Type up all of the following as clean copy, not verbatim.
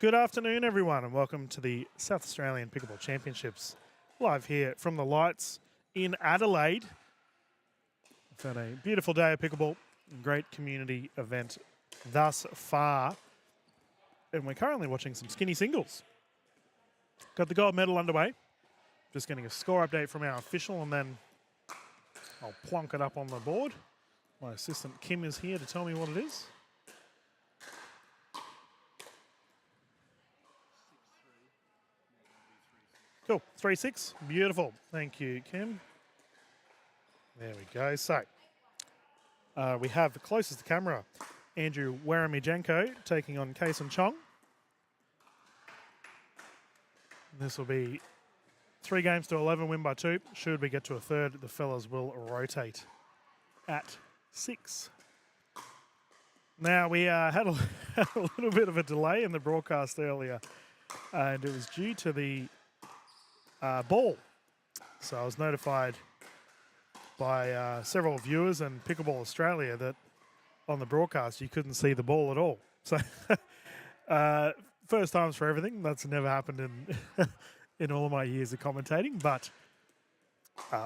Good afternoon, everyone, and welcome to the South Australian Pickleball Championships, live here from the Lights in Adelaide. We've had a beautiful day of pickleball, great community event thus far, and we're currently watching some skinny singles. Got the gold medal underway. Just getting a score update from our official, and then I'll plonk it up on the board. My assistant Kim is here to tell me what it is. Cool, 3-6, beautiful. Thank you, Kim. There we go. So, we have the closest to camera, Andrew Waramijenko taking on Kason Chong. This will be 3 games to 11, win by 2. Should we get to a third, the fellas will rotate at 6. Now, we had a little bit of a delay in the broadcast earlier, and it was due to the ball. So I was notified by several viewers and Pickleball Australia that on the broadcast you couldn't see the ball at all. So first times for everything. That's never happened in in all of my years of commentating. But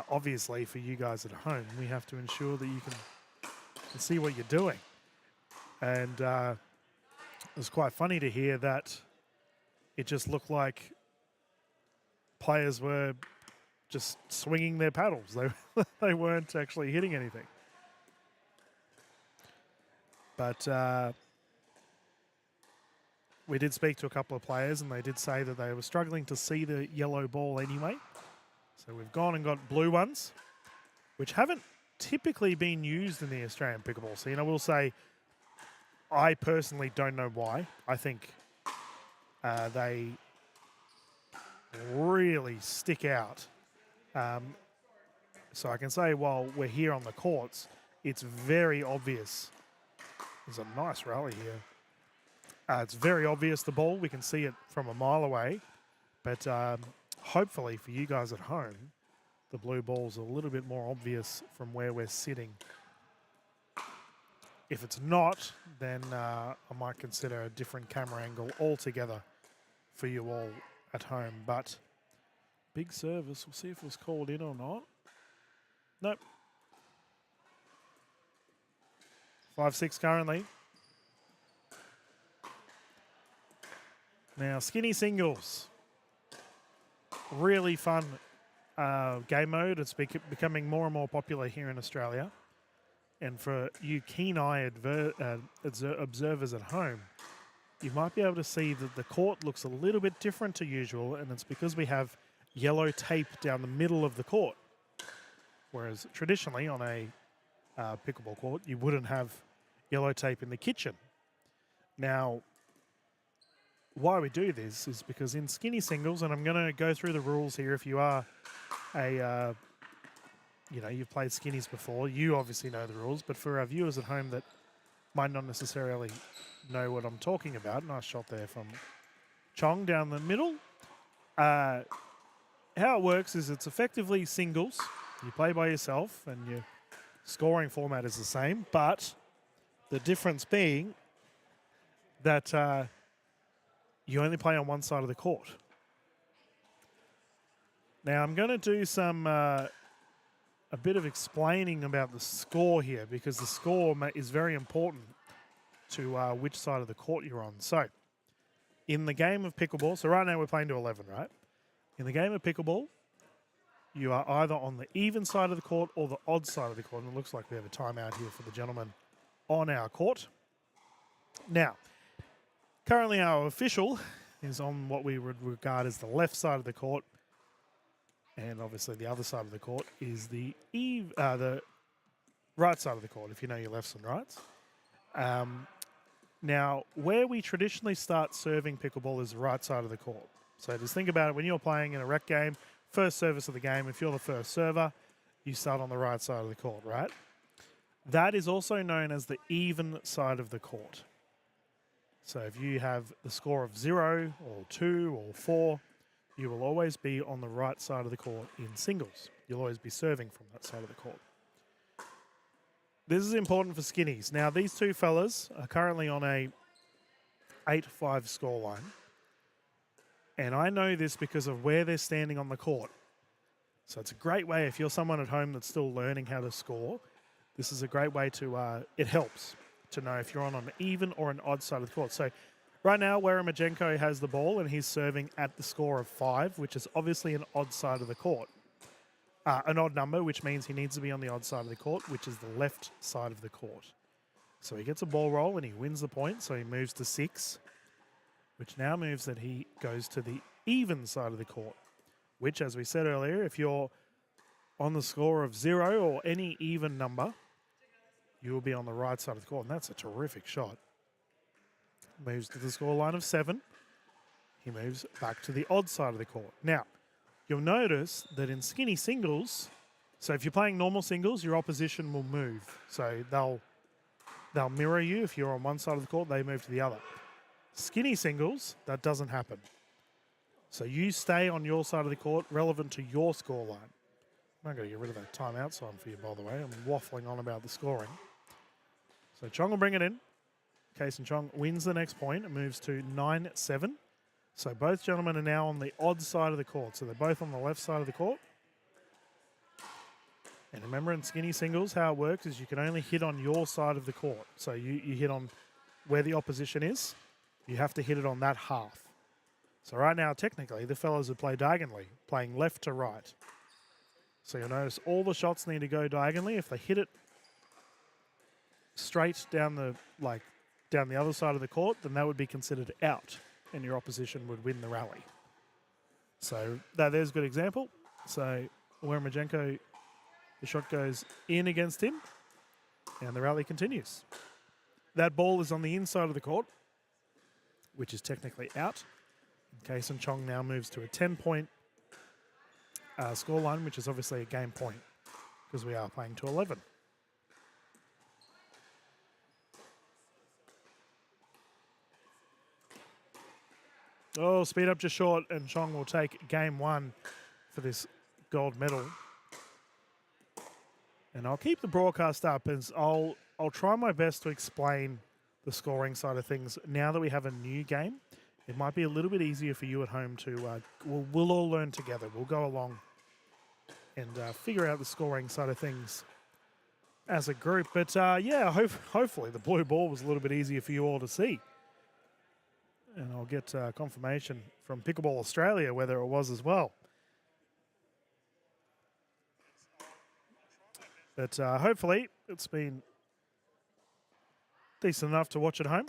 obviously for you guys at home, we have to ensure that you can see what you're doing. And it was quite funny to hear that it just looked like players were just swinging their paddles. They weren't actually hitting anything. But we did speak to a couple of players, and they did say that they were struggling to see the yellow ball anyway. So we've gone and got blue ones, which haven't typically been used in the Australian pickleball scene. I will say I personally don't know why. I think they really stick out. So I can say while we're here on the courts, it's very obvious. There's a nice rally here. It's very obvious the ball. We can see it from a mile away. But hopefully for you guys at home, the blue ball's a little bit more obvious from where we're sitting. If it's not, then I might consider a different camera angle altogether for you all at home. But big service. We'll see if it was called in or not. Nope. 5-6 currently. Now, skinny singles. Really fun game mode. It's becoming more and more popular here in Australia. And for you keen-eyed observers at home, you might be able to see that the court looks a little bit different to usual, and it's because we have yellow tape down the middle of the court. Whereas traditionally on a pickleball court, you wouldn't have yellow tape in the kitchen. Now, why we do this is because in skinny singles, and I'm going to go through the rules here if you are you've played skinnies before, you obviously know the rules, but for our viewers at home that might not necessarily know what I'm talking about, nice shot there from Chong down the middle. How it works is it's effectively singles. You play by yourself and your scoring format is the same, but the difference being that you only play on one side of the court. Now I'm going to do some a bit of explaining about the score here, because the score is very important to which side of the court you're on. So in the game of pickleball, so right now we're playing to 11, right? In the game of pickleball, you are either on the even side of the court or the odd side of the court. And it looks like we have a timeout here for the gentleman on our court. Now, currently our official is on what we would regard as the left side of the court. And obviously the other side of the court is the right side of the court, if you know your lefts and rights. Now, where we traditionally start serving pickleball is the right side of the court. So just think about it, when you're playing in a rec game, first service of the game, if you're the first server, you start on the right side of the court, right? That is also known as the even side of the court. So if you have the score of 0 or 2 or 4, you will always be on the right side of the court in singles. You'll always be serving from that side of the court. This is important for skinnies. Now, these two fellas are currently on a 8-5 scoreline. And I know this because of where they're standing on the court. So it's a great way if you're someone at home that's still learning how to score. This is a great way to, it helps to know if you're on an even or an odd side of the court. So right now, Weremajenko has the ball and he's serving at the score of 5, which is obviously an odd side of the court. An odd number, which means he needs to be on the odd side of the court, which is the left side of the court. So he gets a ball roll and he wins the point, so he moves to 6, which now moves that he goes to the even side of the court, which, as we said earlier, if you're on the score of 0 or any even number, you will be on the right side of the court, and that's a terrific shot. Moves to the score line of 7. He moves back to the odd side of the court. Now, you'll notice that in skinny singles, so if you're playing normal singles, your opposition will move. So they'll mirror you. If you're on one side of the court, they move to the other. Skinny singles, that doesn't happen. So you stay on your side of the court relevant to your score line. I'm going to get rid of that timeout sign for you, by the way. I'm waffling on about the scoring. So Chong will bring it in. Kason Chong wins the next point and moves to 9-7. So both gentlemen are now on the odd side of the court. So they're both on the left side of the court. And remember in skinny singles, how it works is you can only hit on your side of the court. So you hit on where the opposition is. You have to hit it on that half. So right now, technically, the fellas would play diagonally, playing left to right. So you'll notice all the shots need to go diagonally. If they hit it straight down the other side of the court, then that would be considered out, and your opposition would win the rally. So there's a good example. So Weremajenko, the shot goes in against him, and the rally continues. That ball is on the inside of the court, which is technically out. Kason Chong now moves to a 10-point scoreline, which is obviously a game point because we are playing to 11. Oh, speed up just short, and Chong will take game 1 for this gold medal. And I'll keep the broadcast up as I'll try my best to explain the scoring side of things now that we have a new game. It might be a little bit easier for you at home to, we'll all learn together. We'll go along and figure out the scoring side of things as a group. But yeah, hopefully the blue ball was a little bit easier for you all to see. And I'll get confirmation from Pickleball Australia whether it was as well. But hopefully it's been decent enough to watch at home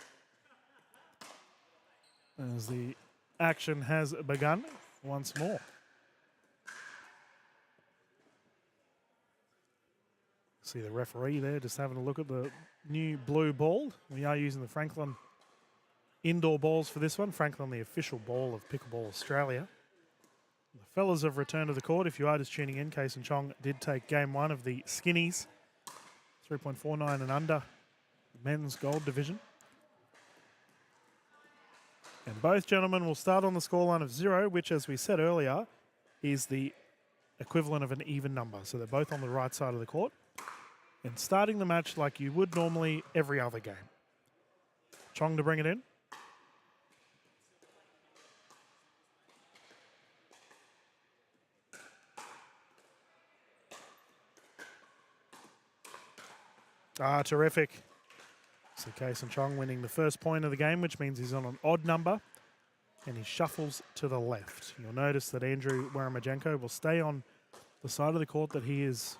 as the action has begun once more. See the referee there just having a look at the new blue ball. We are using the Franklin indoor balls for this one. Franklin, the official ball of Pickleball Australia. The fellas have returned to the court. If you are just tuning in, Kason Chong did take game 1 of the Skinnies, 3.49 and under, men's gold division. And both gentlemen will start on the scoreline of 0, which, as we said earlier, is the equivalent of an even number. So they're both on the right side of the court and starting the match like you would normally every other game. Chong to bring it in. Terrific. So Kason Chong winning the first point of the game, which means he's on an odd number, and he shuffles to the left. You'll notice that Andrew Weremajenko will stay on the side of the court that he was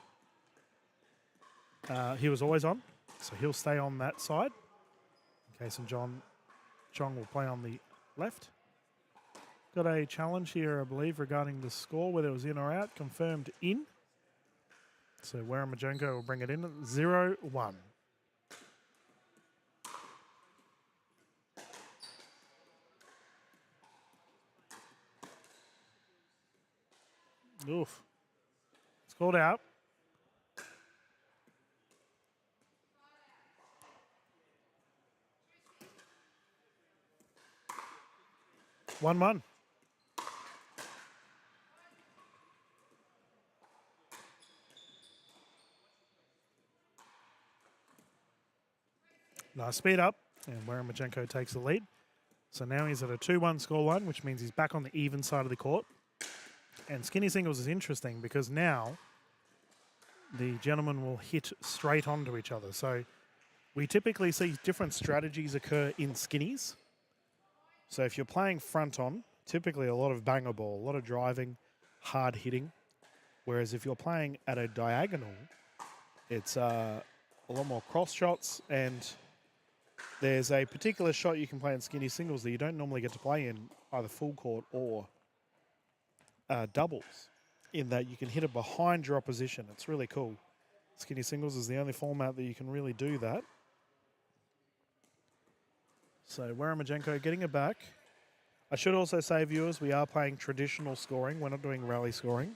always on, so he'll stay on that side. Kason Chong will play on the left. Got a challenge here, I believe, regarding the score, whether it was in or out. Confirmed in. So Weremajenko will bring it in at 0-1. Oof. It's called out. One. Nice speed up, and Weremajenko takes the lead. So now he's at a 2-1 scoreline, which means he's back on the even side of the court. And skinny singles is interesting because now the gentlemen will hit straight onto each other. So we typically see different strategies occur in skinnies. So if you're playing front on, typically a lot of banger ball, a lot of driving, hard hitting. Whereas if you're playing at a diagonal, it's a lot more cross shots, and there's a particular shot you can play in skinny singles that you don't normally get to play in either full court or doubles, in that you can hit it behind your opposition. It's really cool. Skinny singles is the only format that you can really do that. So Waramajenko getting it back. I should also say, viewers, we are playing traditional scoring. We're not doing rally scoring.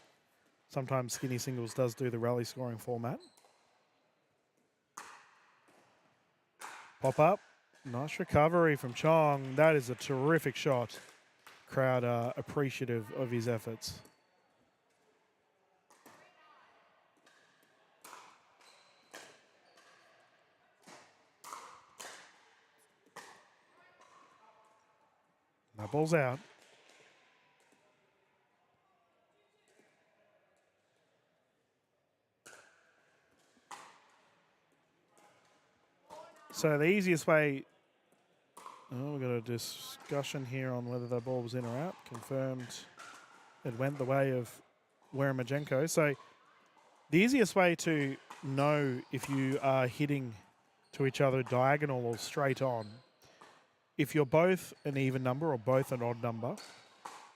Sometimes skinny singles does do the rally scoring format. Pop up. Nice recovery from Chong. That is a terrific shot. Crowd are appreciative of his efforts. That ball's out. So the easiest way, we've got a discussion here on whether the ball was in or out. Confirmed it went the way of Waramajenko. So the easiest way to know if you are hitting to each other diagonal or straight on, if you're both an even number or both an odd number,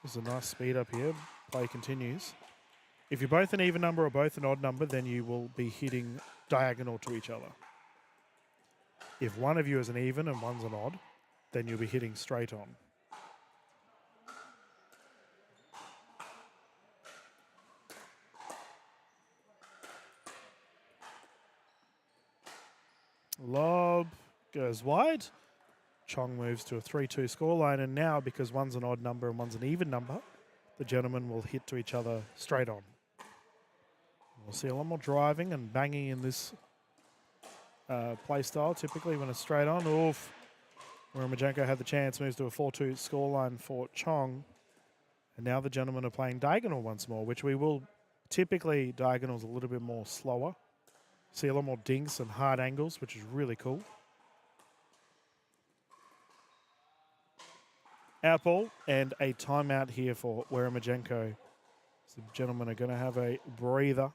there's a nice speed up here, play continues. If you're both an even number or both an odd number, then you will be hitting diagonal to each other. If one of you is an even and one's an odd, then you'll be hitting straight on. Lob goes wide. Chong moves to a 3-2 scoreline, and now because one's an odd number and one's an even number, the gentlemen will hit to each other straight on. We'll see a lot more driving and banging in this play style, typically when it's straight on. Oof. Waramajenko had the chance, moves to a 4-2 scoreline for Chong. And now the gentlemen are playing diagonal once more, which we will typically, diagonals a little bit more slower. See a lot more dinks and hard angles, which is really cool. Out ball and a timeout here for Waramajenko. So the gentlemen are going to have a breather.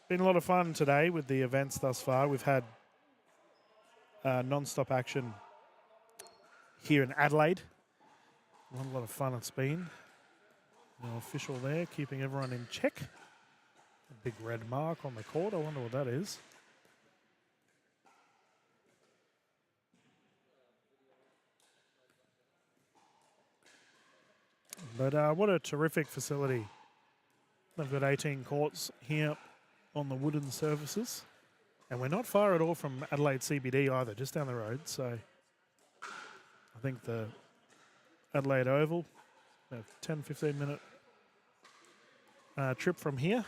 Been a lot of fun today with the events thus far. We've had non-stop action here in Adelaide. A lot of fun it's been. No official there, keeping everyone in check. A big red mark on the court. I wonder what that is. But what a terrific facility. They've got 18 courts here on the wooden surfaces. And we're not far at all from Adelaide CBD either, just down the road. So I think the Adelaide Oval, a 10, 15 minute trip from here.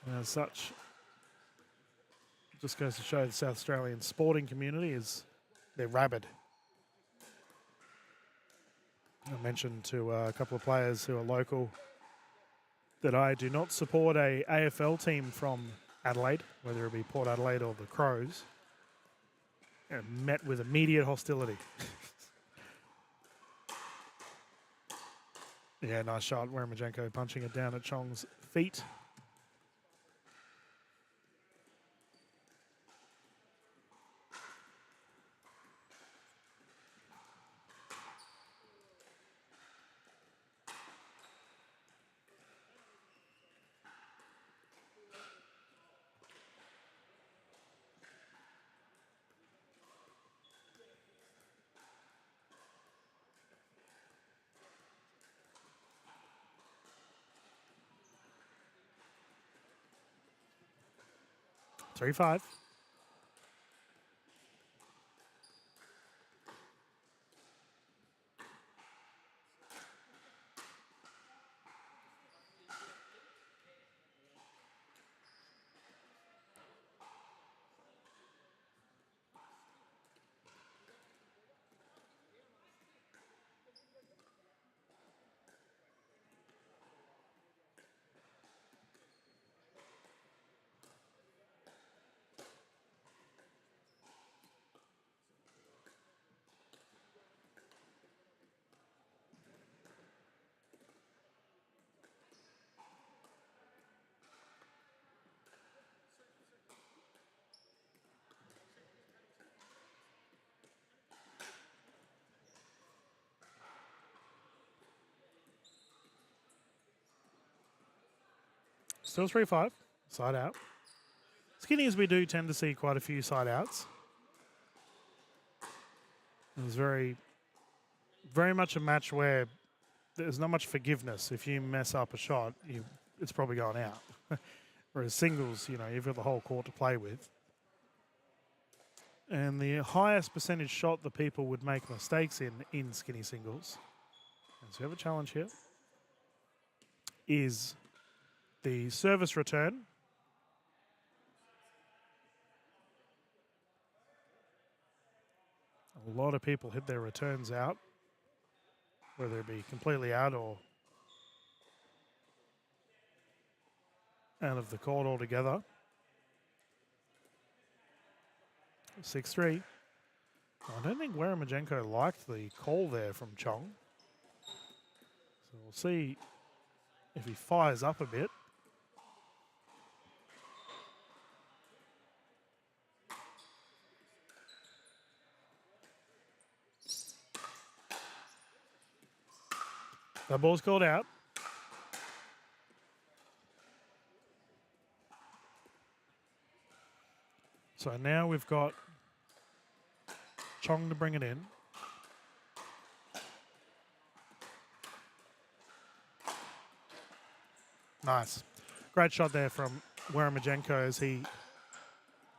And as such, it just goes to show the South Australian sporting community is, they're rabid. I mentioned to a couple of players who are local that I do not support a AFL team from Adelaide, whether it be Port Adelaide or the Crows, and met with immediate hostility. Yeah, nice shot. Waramajenko punching it down at Chong's feet. Three, 5. Still 3-5. Side out. Skinnies, we do tend to see quite a few side outs. It was very much a match where there's not much forgiveness. If you mess up a shot, it's probably going out. Whereas singles, you've got the whole court to play with. And the highest percentage shot that people would make mistakes in skinny singles, and so we have a challenge here, is the service return. A lot of people hit their returns out, whether it be completely out or out of the court altogether. 6-3. I don't think Weremajenko liked the call there from Chong. So we'll see if he fires up a bit. The ball's called out. So now we've got Chong to bring it in. Nice. Great shot there from Weremajenko as he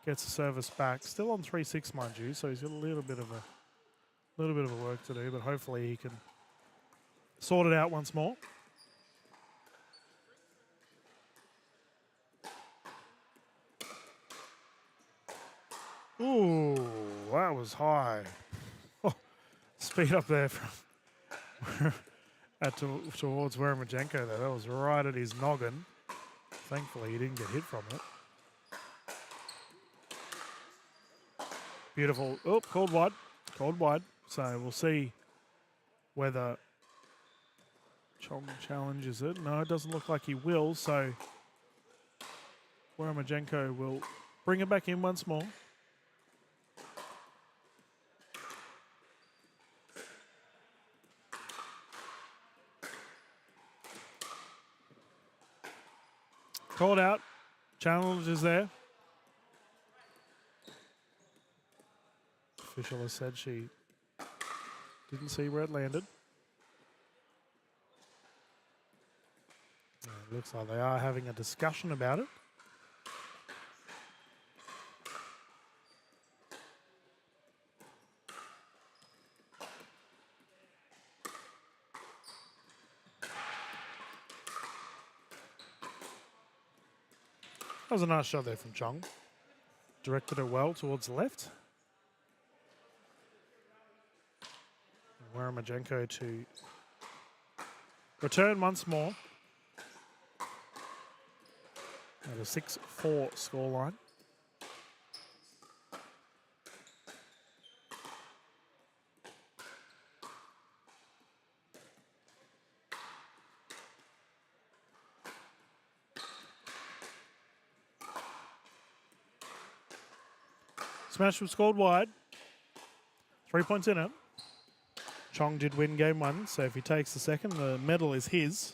gets the service back. Still on 3-6, mind you, so he's got a little bit of a work to do, but hopefully he can sort it out once more. Ooh, that was high. Oh, speed up there from towards Weremajenko there. That was right at his noggin. Thankfully, he didn't get hit from it. Beautiful. Oh, called wide. Called wide. So we'll see whether Chong challenges it. No, it doesn't look like he will. So Weremajenko will bring it back in once more. Called out. Challenge is there. Official has said she didn't see where it landed. It looks like they are having a discussion about it. That was a nice shot there from Chong. Directed it well towards the left. Weremajenko to return once more. At a 6-4 scoreline. Smash was scored wide. 3 points in it. Chong did win game one, so if he takes the second, the medal is his.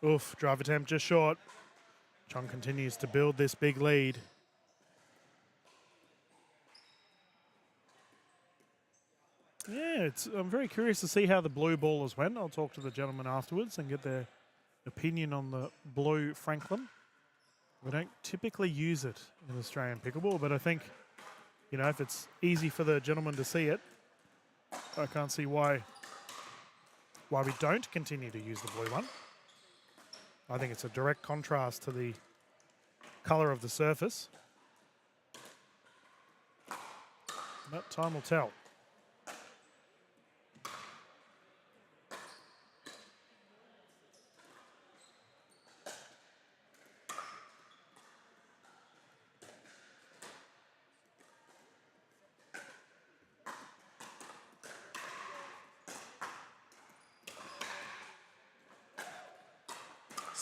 Oof, drive attempt just short. Chong continues to build this big lead. Yeah, I'm very curious to see how the blue ballers went. I'll talk to the gentlemen afterwards and get their opinion on the blue Franklin. We don't typically use it in Australian pickleball, but I think, if it's easy for the gentleman to see it, I can't see why we don't continue to use the blue one. I think it's a direct contrast to the colour of the surface. But time will tell.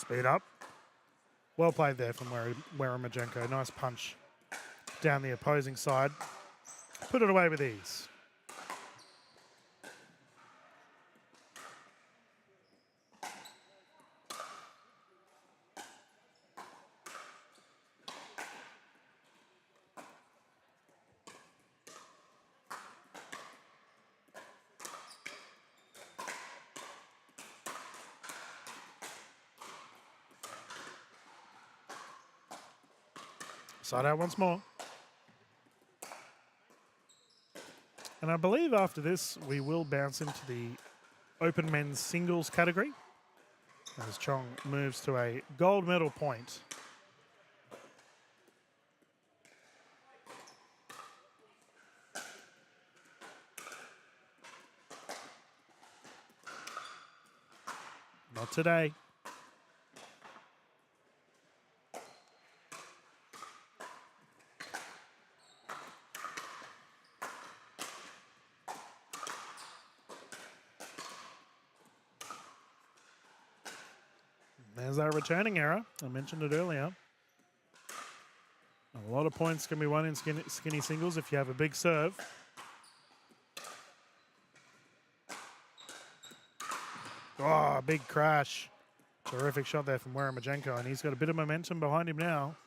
Speed up. Well played there from Weremajenko. Nice punch down the opposing side. Put it away with ease. Side out once more. And I believe after this, we will bounce into the open men's singles category as Chong moves to a gold medal point. Not today. There's our returning error. I mentioned it earlier. A lot of points can be won in skinny singles if you have a big serve. Oh, big crash. Terrific shot there from Weremajenko, and he's got a bit of momentum behind him now.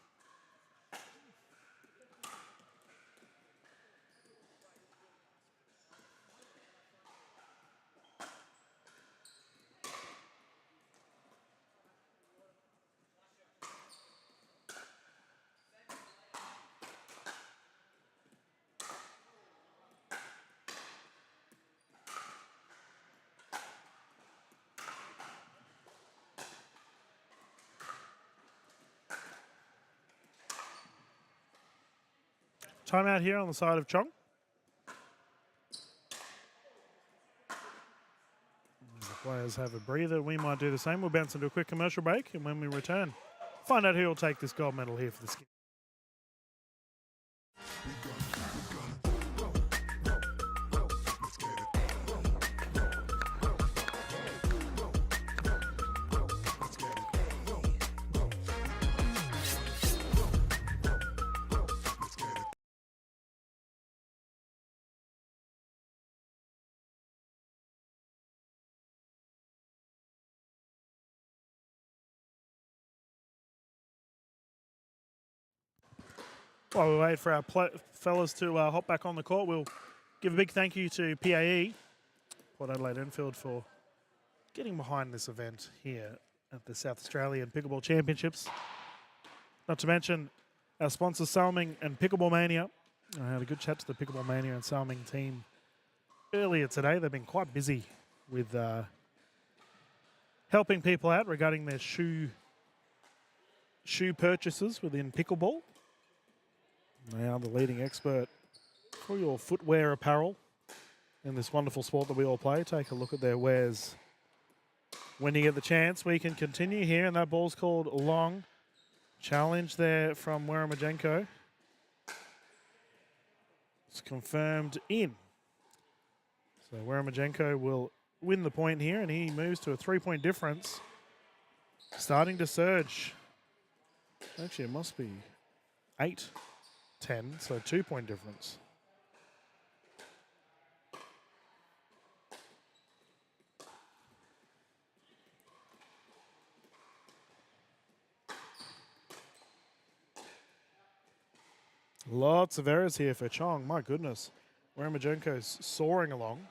Timeout here on the side of Chong. The players have a breather. We might do the same. We'll bounce into a quick commercial break, and when we return, find out who will take this gold medal here for the skin. While we wait for our fellas to hop back on the court, we'll give a big thank you to PAE, Port Adelaide Enfield, for getting behind this event here at the South Australian Pickleball Championships. Not to mention our sponsors, Salming and Pickleball Mania. I had a good chat to the Pickleball Mania and Salming team earlier today. They've been quite busy with helping people out regarding their shoe purchases within pickleball. They are the leading expert for your footwear apparel in this wonderful sport that we all play. Take a look at their wares when you get the chance. We can continue here, and that ball's called long. Challenge there from Weremajenko. It's confirmed in. So Weremajenko will win the point here, and he moves to a 3-point difference. Starting to surge. Actually, it must be 8-10, so 2-point difference. Lots of errors here for Chong. My goodness. Weremajenko's soaring along.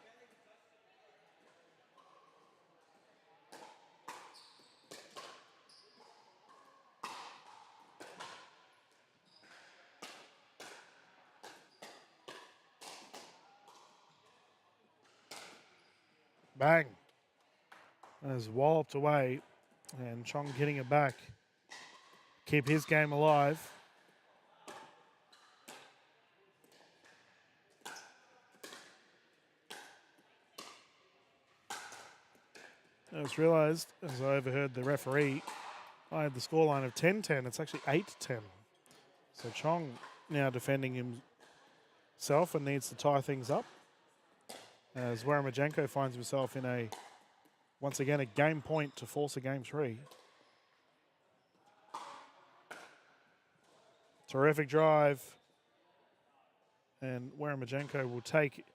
Bang. Has walloped away, and Chong getting it back. Keep his game alive. I just realised, as I overheard the referee, I had the scoreline of 10-10. It's actually 8-10. So Chong now defending himself and needs to tie things up, as Weremajenko finds himself in once again, a game point to force a game 3. Terrific drive. And Waramajenko will take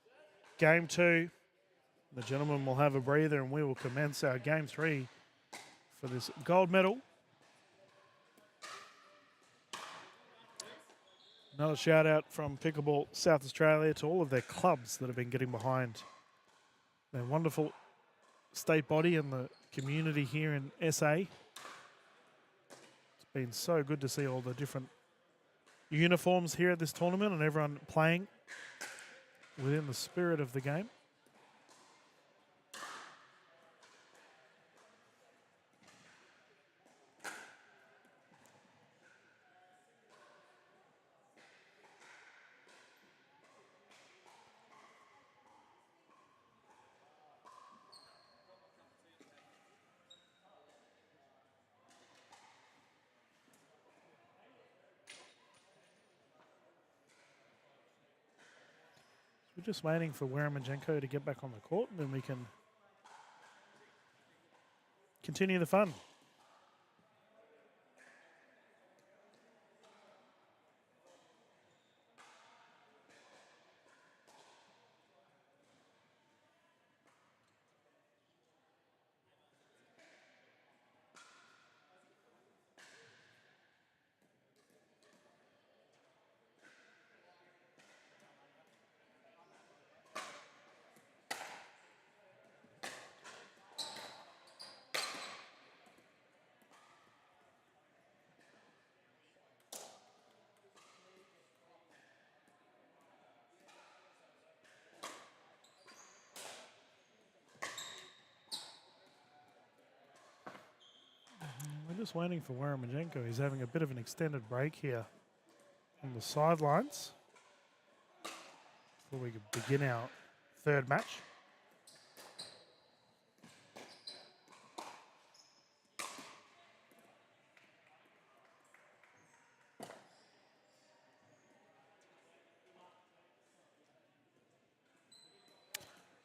game 2. The gentlemen will have a breather and we will commence our game 3 for this gold medal. Another shout out from Pickleball South Australia to all of their clubs that have been getting behind their wonderful state body and the community here in SA. It's been so good to see all the different uniforms here at this tournament and everyone playing within the spirit of the game. We're just waiting for Waramajenko to get back on the court and then we can continue the fun. We're just waiting for Waramajenko. He's having a bit of an extended break here on the sidelines before we can begin our third match.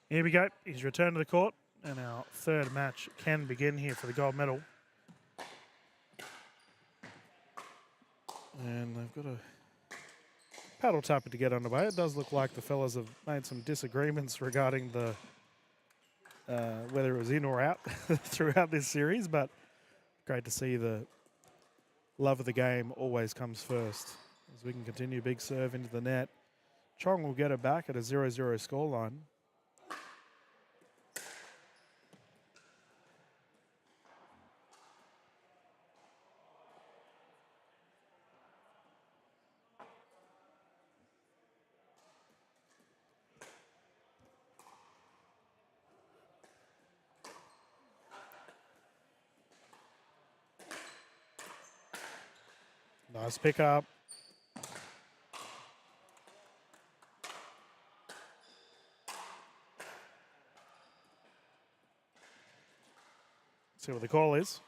Here we go. He's returned to the court and our third match can begin here for the gold medal. And they've got a paddle tapper to get underway. It does look like the fellas have made some disagreements regarding the whether it was in or out throughout this series, but great to see the love of the game always comes first. As we can continue, big serve into the net. Chong will get it back at a 0-0 scoreline. Nice pick up. See what the call is.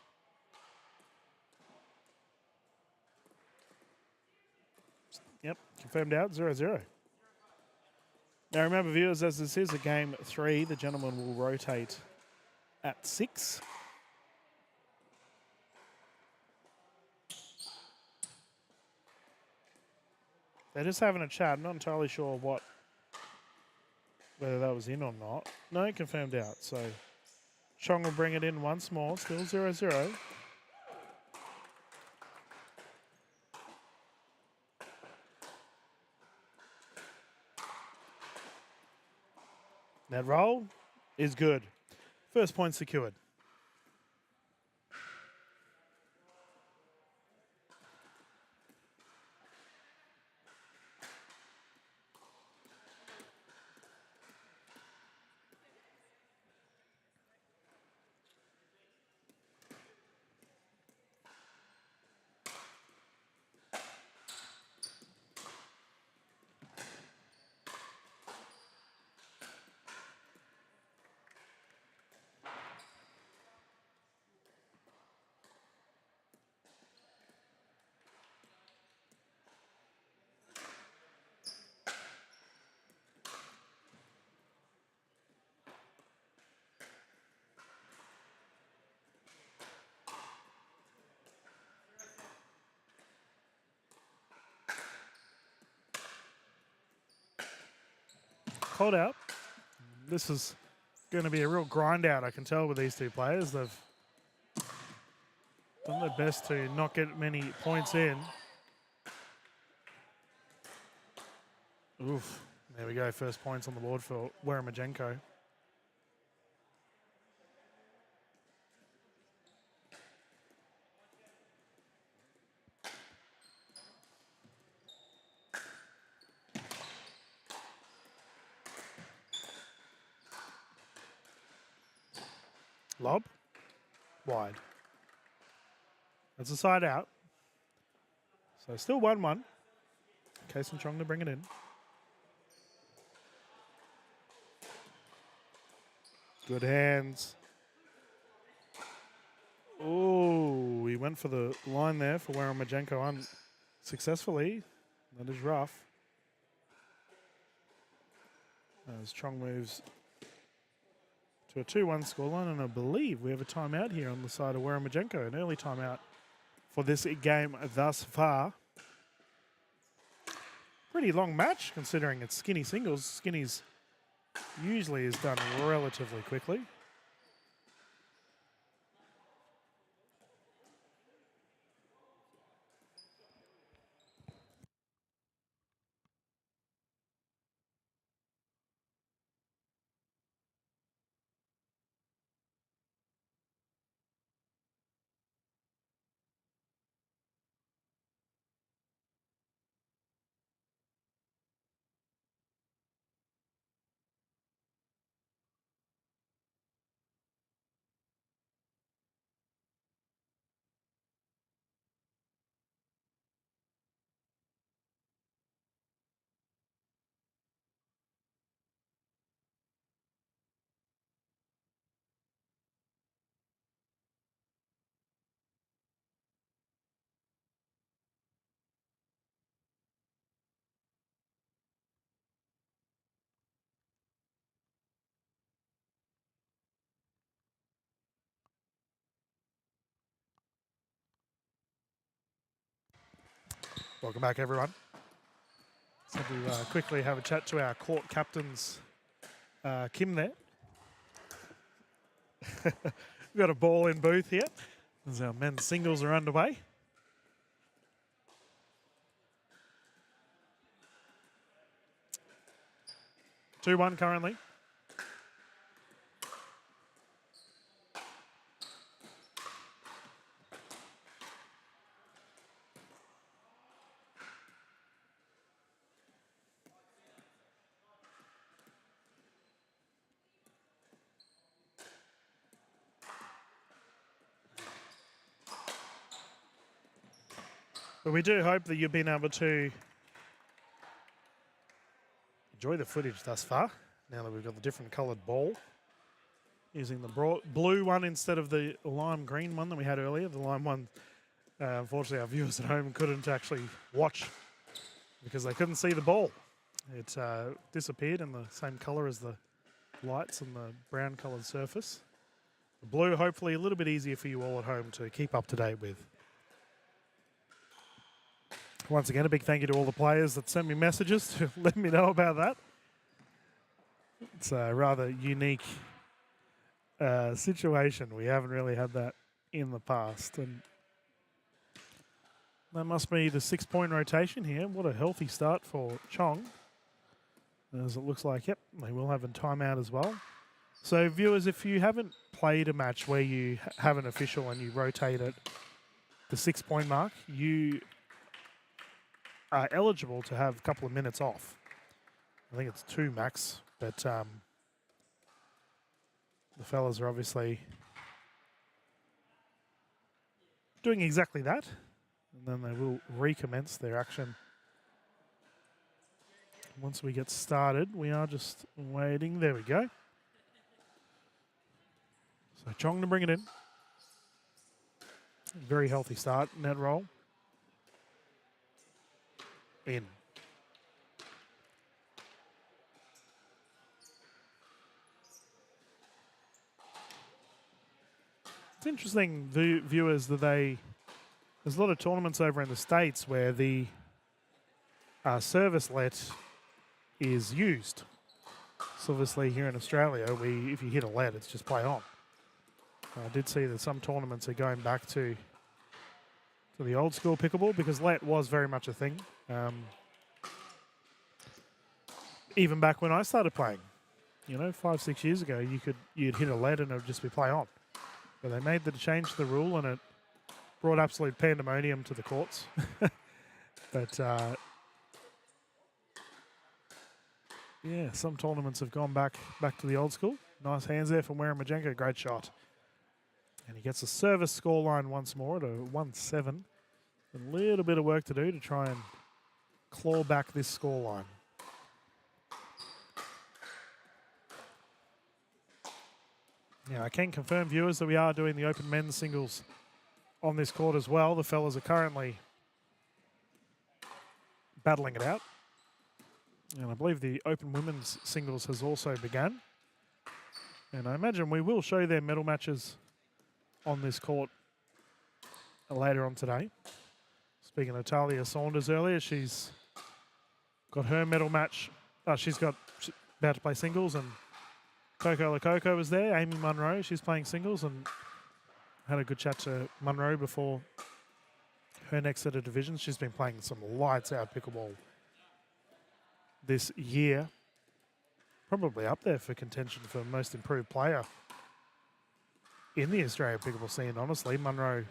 Yep, confirmed out, 0-0. Now remember, viewers, as this is a game 3, the gentleman will rotate at 6. They're just having a chat. Not entirely sure whether that was in or not. No, confirmed out. So Chong will bring it in once more. Still 0-0. That roll is good. First point secured. called out. This is going to be a real grind out, I can tell, with these two players. They've done their best to not get many points in. Oof. There we go. First points on the board for Weremajenko. Lob. Wide. That's a side out. So still 1-1. Case and Chong to bring it in. Good hands. Oh, he went for the line there for Weremajenko unsuccessfully. That is rough. As Chong moves to a 2-1 scoreline, and I believe we have a timeout here on the side of Weremajenko, an early timeout for this game thus far. Pretty long match considering it's skinny singles. Skinnies usually is done relatively quickly. Welcome back, everyone. So we quickly have a chat to our court captains, Kim there. We've got a ball in booth here as our men's singles are underway. Two-1 currently. But we do hope that you've been able to enjoy the footage thus far, now that we've got the different coloured ball. Using the blue one instead of the lime green one that we had earlier. The lime one, unfortunately, our viewers at home couldn't actually watch because they couldn't see the ball. It disappeared in the same colour as the lights and the brown coloured surface. The blue, hopefully, a little bit easier for you all at home to keep up to date with. Once again, a big thank you to all the players that sent me messages to let me know about that. It's a rather unique situation. We haven't really had that in the past. And that must be the 6-point rotation here. What a healthy start for Chong. As it looks like, yep, they will have a timeout as well. So viewers, if you haven't played a match where you have an official and you rotate at the 6-point mark, you are eligible to have a couple of minutes off. I think it's 2 max, but the fellas are obviously doing exactly that, and then they will recommence their action once we get started. We are just waiting. There we go. So Chong to bring it in. Very healthy start. Net roll. In. It's interesting, the viewers, that there's a lot of tournaments over in the States where the service let is used. So obviously here in Australia, if you hit a lead, it's just play on. I did see that some tournaments are going back to the old school pickleball because let was very much a thing. Even back when I started playing, 5-6 years ago, you'd hit a lead and it would just be play on. But they made the change to the rule and it brought absolute pandemonium to the courts. But yeah, some tournaments have gone back to the old school. Nice hands there from Wierenmajenko, great shot. And he gets a service scoreline once more at a 1-7. A little bit of work to do to try and claw back this scoreline. Yeah, I can confirm, viewers, that we are doing the open men's singles on this court as well. The fellas are currently battling it out. And I believe the open women's singles has also begun. And I imagine we will show their medal matches on this court later on today. Speaking of Talia Saunders earlier, she's got her medal match. She's about to play singles, and Coco Lococo was there. Amy Munro, she's playing singles, and had a good chat to Munro before her next set of divisions. She's been playing some lights out pickleball this year. Probably up there for contention for most improved player in the Australian pickleball scene, honestly. Munro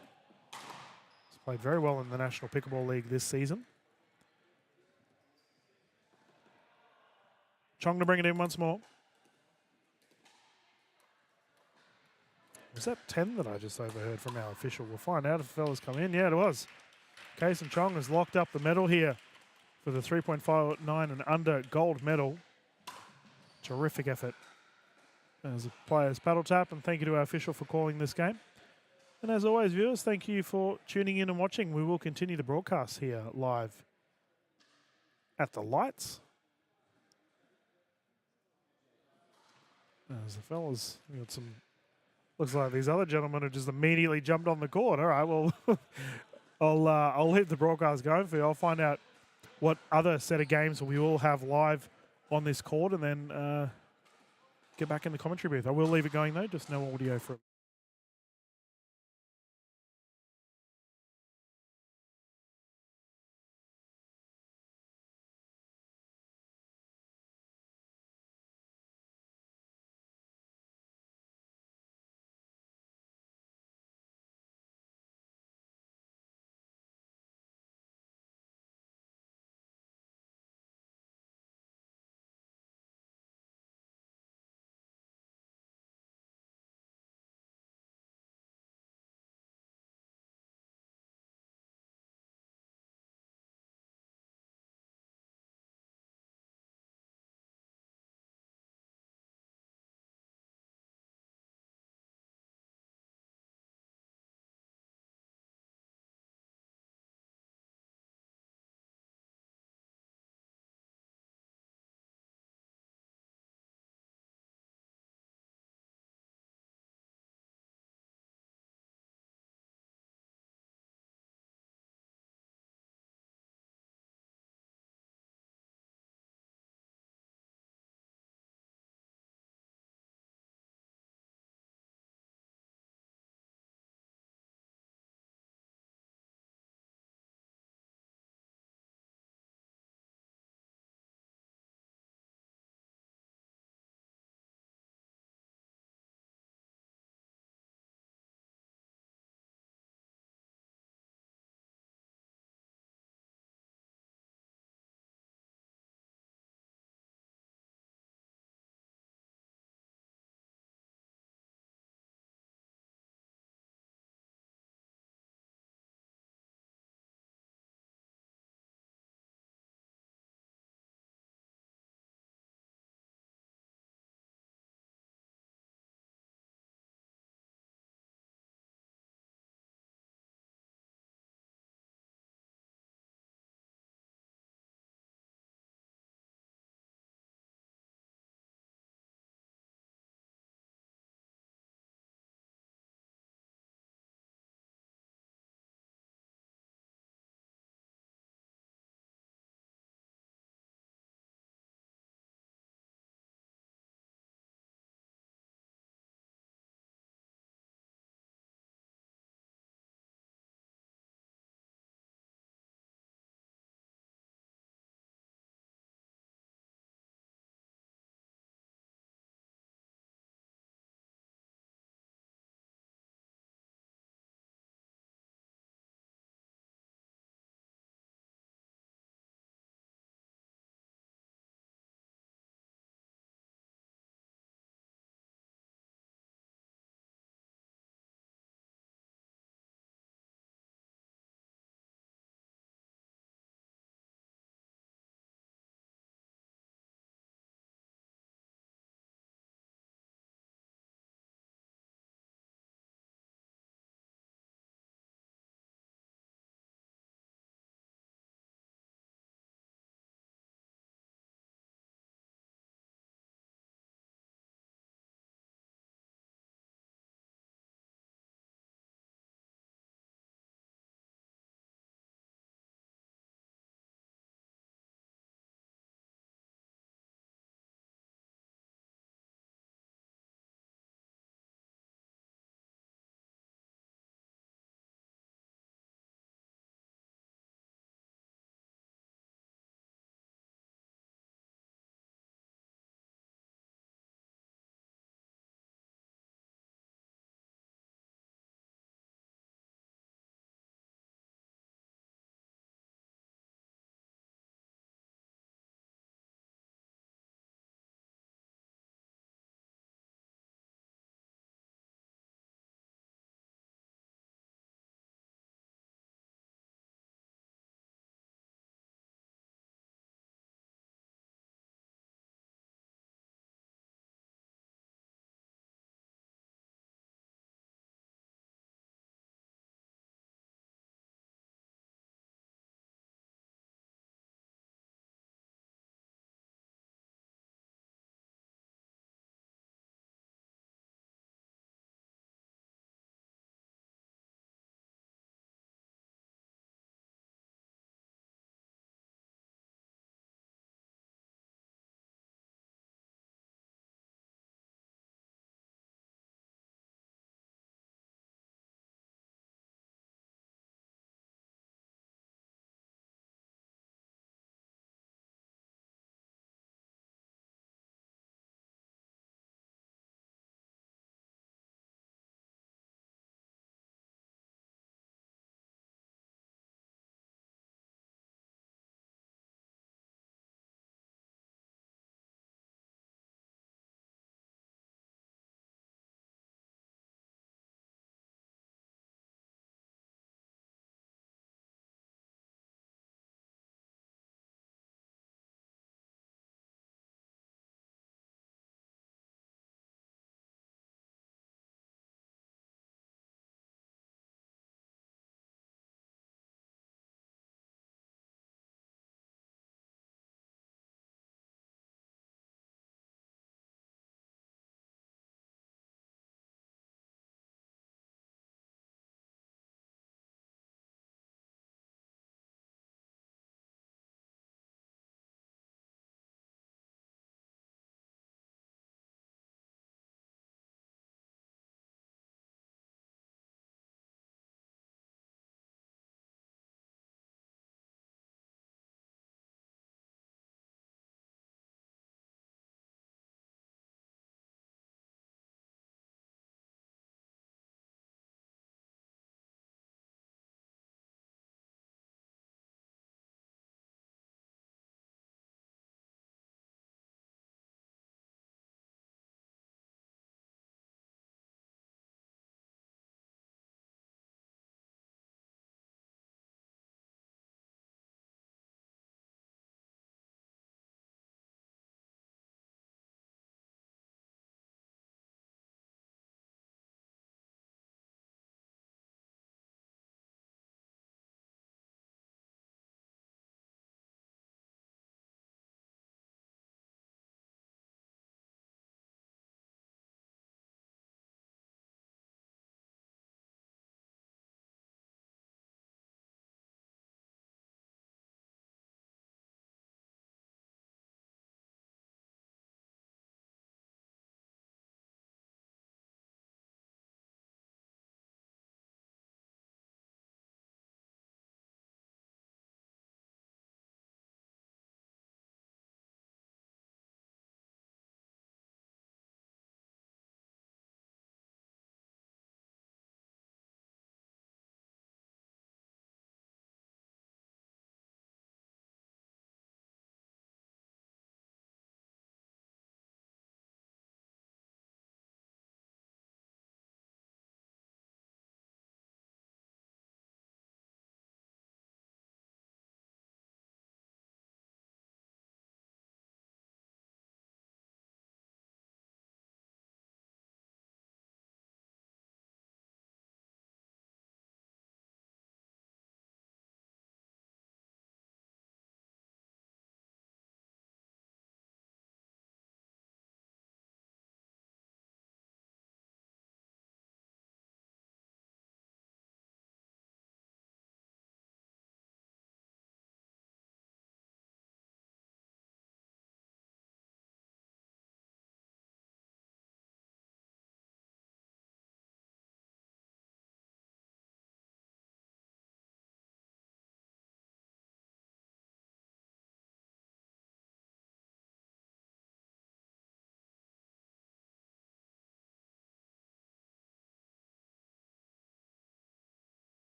has played very well in the National Pickleball League this season. Chong to bring it in once more. Was that 10 that I just overheard from our official? We'll find out if the fellas come in. Yeah, it was. Kason Chong has locked up the medal here for the 3.59 and under gold medal. Terrific effort as the players paddle tap, and thank you to our official for calling this game. And as always, viewers, thank you for tuning in and watching. We will continue the broadcast here live at the lights. As the fellas, we got some. Looks like these other gentlemen have just immediately jumped on the court. All right, well, I'll leave the broadcast going for you. I'll find out what other set of games we will have live on this court, and then get back in the commentary booth. I will leave it going though, just no audio for it.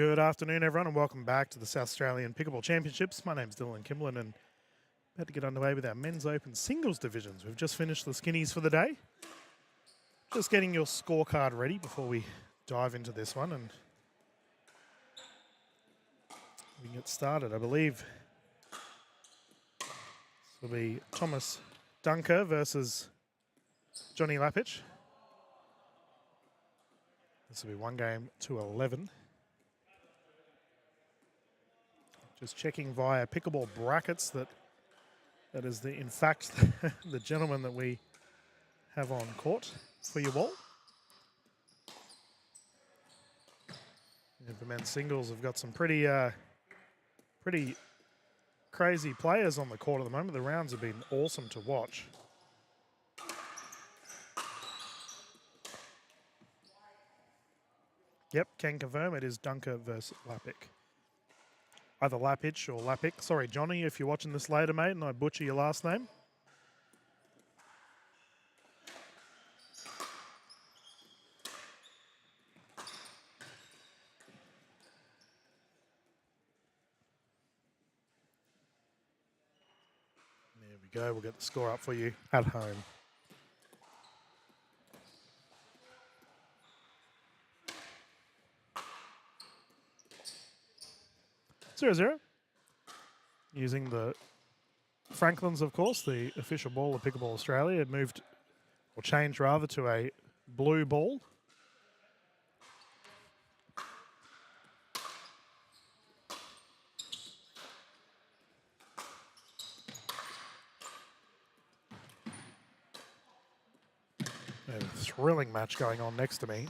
Good afternoon, everyone, and welcome back to the South Australian Pickleball Championships. My name's Dylan Kimberlin, and about to get underway with our men's open singles divisions. We've just finished the skinnies for the day. Just getting your scorecard ready before we dive into this one, and we can get started. I believe this will be Thomas Dunker versus Johnny Lapich. This will be 1-11. Just checking via Pickleball brackets that is in fact the gentleman that we have on court for you all. And for men's singles, we've got some pretty crazy players on the court at the moment. The rounds have been awesome to watch. Yep, can confirm it is Dunker versus Lapich. Either Lapich or Lapich. Sorry, Johnny, if you're watching this later, mate, and I butcher your last name. There we go. We'll get the score up for you at home. Zero. Using the Franklins, of course, the official ball of Pickleball Australia. It moved, or changed rather, to a blue ball. A thrilling match going on next to me.